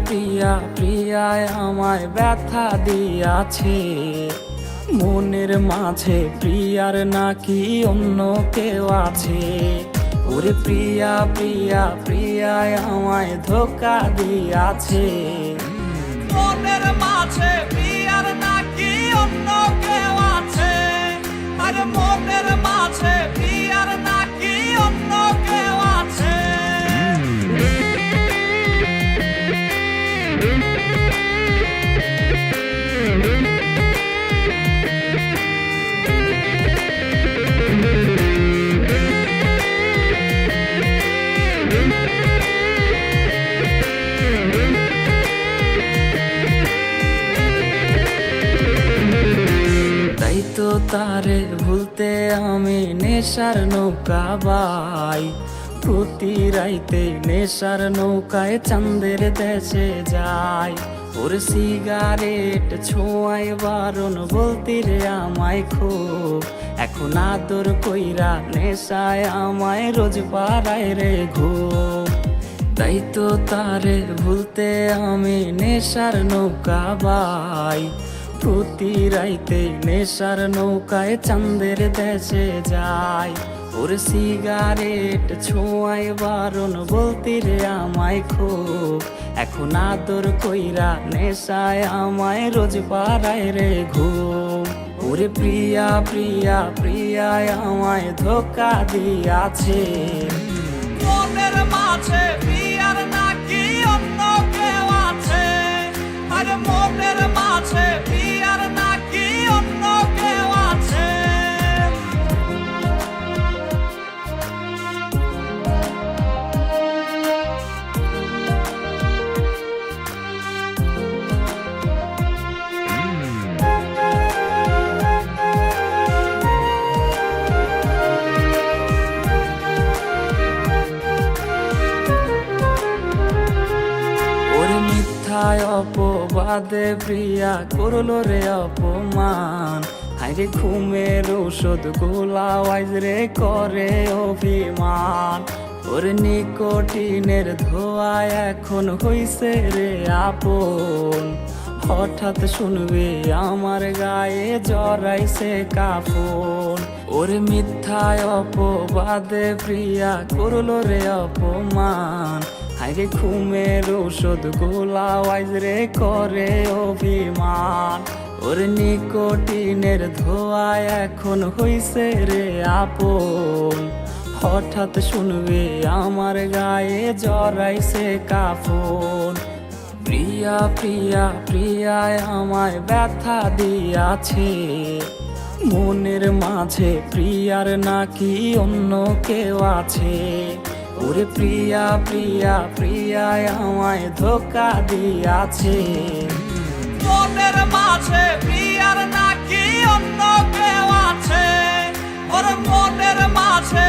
প্রিয়া প্রিয়ায় আমায় ব্যথা দিয়াছে। মনের মাঝে প্রিয়ার নাকি অন্য কেউ আছে। ওরে প্রিয়া প্রিয়া প্রিয়ায় আমায় ধোঁকা দিয়াছে। মনের মাঝে প্রিয়ার নাকি অন্য কেউ আছে। আর মনের মাঝে প্রিয়ার নাকি অন্য কেউ আছে। তাই তো তারে ভুলতে আমি নেশার নৌকা বাই। প্রতি রাইতে নেশার নৌকায় চাঁদের দেশে যাই। ওর সিগারেট ছোঁয়ায় বারণ বলতি রে আমায় খুব। এখন আদর কইরা নেশায় আমায় রোজ পাড়ায় রে ঘুম। তাই তো তারে ভুলতে আমি নেশার নৌকা বাই। প্রতি রাইতে নেশার নৌকায় চাঁদের দেশে যাই। ওর সিগারেট ছোঁয়ায় বারণ বলতি রে আমায় খুব। এখন আদর কইরা নেশায় আমায় রোজ পাড়ায় রে ঘুম। ওরে প্রিয়া প্রিয়া প্রিয়ায় আমায় ধোঁকা দিয়াছে। মনের মাঝে প্রিয়ার নাকি অন্য কেউ আছে। আর মনের মাঝে প্রিয়ার নাকি অন্য কেউ আছে। অপবাদে প্রিয়া করলো রে অপমান। হাইরে ঘুমের ঔষধ গোলাওয়াইজ রে করে অভিমান। ওর নিকোটিনের ধোয়া এখন হইছে রে আপন। হঠাৎ শুনবে আমার গায়ে জড়াইছে কাফন। ওর মিথ্যায় অপবাদে প্রিয়া করলো রে অপমান। হাইরে ঘুমের ঔষধ গোলাওয়াইজ রে করে অভিমান। ওর নিকোটিনের ধোয়া এখন হইছে রে আপন। হঠাৎ শুনবে আমার গায়ে জড়াইছে কাফন। প্রিয়া প্রিয়া প্রিয়ায় আমায় ব্যথা দিয়াছে। মনের মাঝে প্রিয়ার নাকি অন্য কেউ আছে। ওরে প্রিয়া প্রিয়া প্রিয়ায় আমায় ধোঁকা দিয়াছে। মনের মাঝে প্রিয়ার নাকি অন্য কেউ আছে। ওর মনের মাঝে